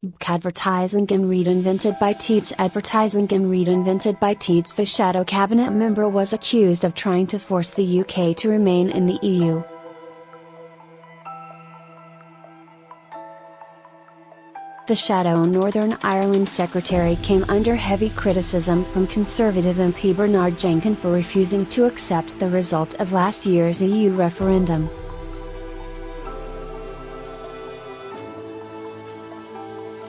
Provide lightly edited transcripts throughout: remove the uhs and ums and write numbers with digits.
BBCADVERTISINGinRead invented by TeadsADVERTISINGinRead invented by TeadsThe Shadow Cabinet member was accused of trying to force the UK to remain in the EU. The Shadow Northern Ireland Secretary came under heavy criticism from Conservative MP Bernard Jenkin for refusing to accept the result of last year's EU referendum.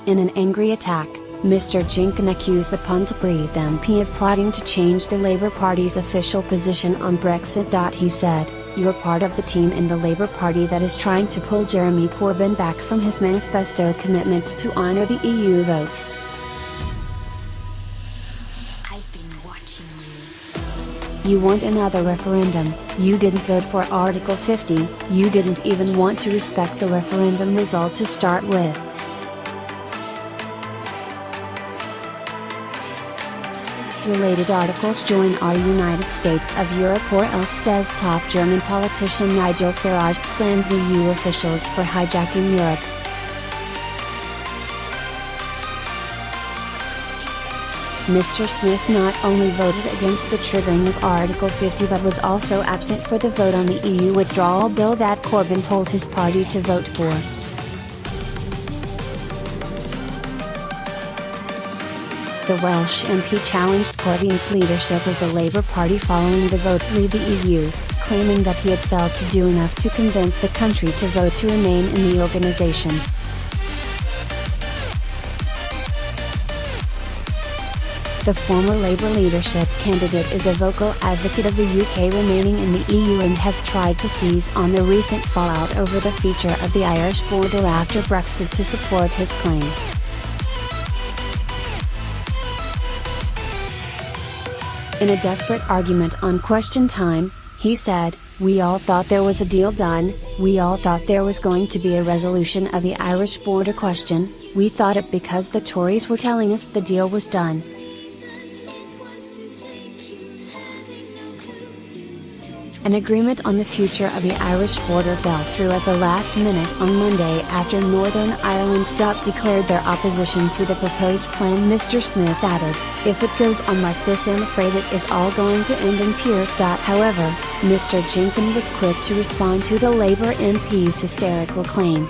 In an angry attack, Mr. Jenkin accused the Pontypridd MP of plotting to change the Labour Party's official position on Brexit.He said, "You're part of the team in the Labour Party that is trying to pull Jeremy Corbyn back from his manifesto commitments to honour the EU vote. I've been watching you. You want another referendum, you didn't vote for Article 50, you didn't even want to respect the referendum result to start with." Related articles join our United States of Europe or else, says top German politician Nigel Farage slams EU officials for hijacking Europe. Mr. Smith not only voted against the triggering of Article 50 but was also absent for the vote on the EU withdrawal bill that Corbyn told his party to vote for. The Welsh MP challenged Corbyn's leadership of the Labour Party following the vote to leave the EU, claiming that he had failed to do enough to convince the country to vote to remain in the organisation. The former Labour leadership candidate is a vocal advocate of the UK remaining in the EU and has tried to seize on the recent fallout over the feature of the Irish border after Brexit to support his claim. In a desperate argument on Question Time, he said, "We all thought there was a deal done, we all thought there was going to be a resolution of the Irish border question, we thought it because the Tories were telling us the deal was done." An agreement on the future of the Irish border fell through at the last minute on Monday after Northern Ireland's DUP declared their opposition to the proposed plan. Mr. Smith added, "If it goes on like this, I'm afraid it is all going to end in tears." However, Mr. Jenkin was quick to respond to the Labour MP's hysterical claim.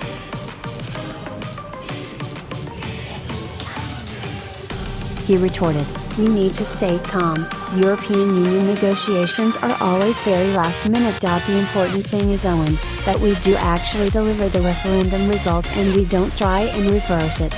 He retorted, "We need to stay calm. European Union negotiations are always very last minute. The important thing is, Owen, that we do actually deliver the referendum result and we don't try and reverse it."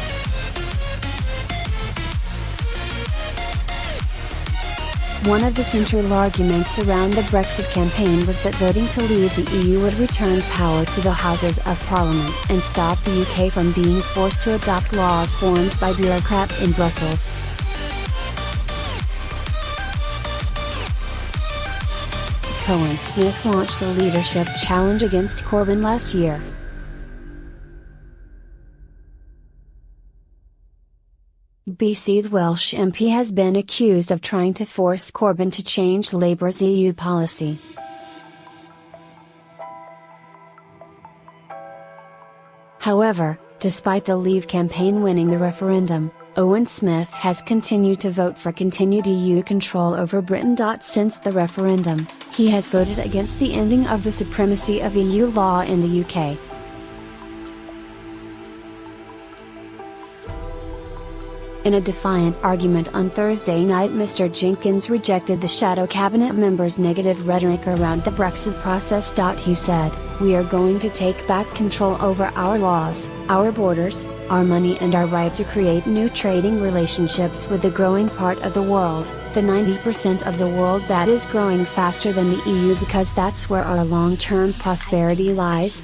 One of the central arguments around the Brexit campaign was that voting to leave the EU would return power to the Houses of Parliament and stop the UK from being forced to adopt laws formed by bureaucrats in Brussels. Owen Smith launched a leadership challenge against Corbyn last year. The Welsh MP has been accused of trying to force Corbyn to change Labour's EU policy. However, despite the Leave campaign winning the referendum, Owen Smith has continued to vote for continued EU control over Britain. Since the referendum, he has voted against the ending of the supremacy of EU law in the UK. In a defiant argument on Thursday night, Mr. Jenkins rejected the Shadow Cabinet member's negative rhetoric around the Brexit process. He said, "We are going to take back control over our laws, our borders, our money and our right to create new trading relationships with the growing part of the world, the 90% of the world that is growing faster than the EU, because that's where our long-term prosperity lies."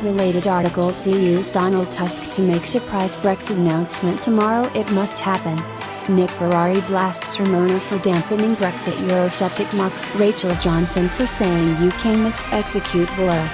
Related articles: EU's Donald Tusk to make surprise Brexit announcement tomorrow. It must happen. Nick Ferrari blasts Ramona for dampening Brexit. Eurosceptic mocks Rachel Johnson for saying UK must execute Blur.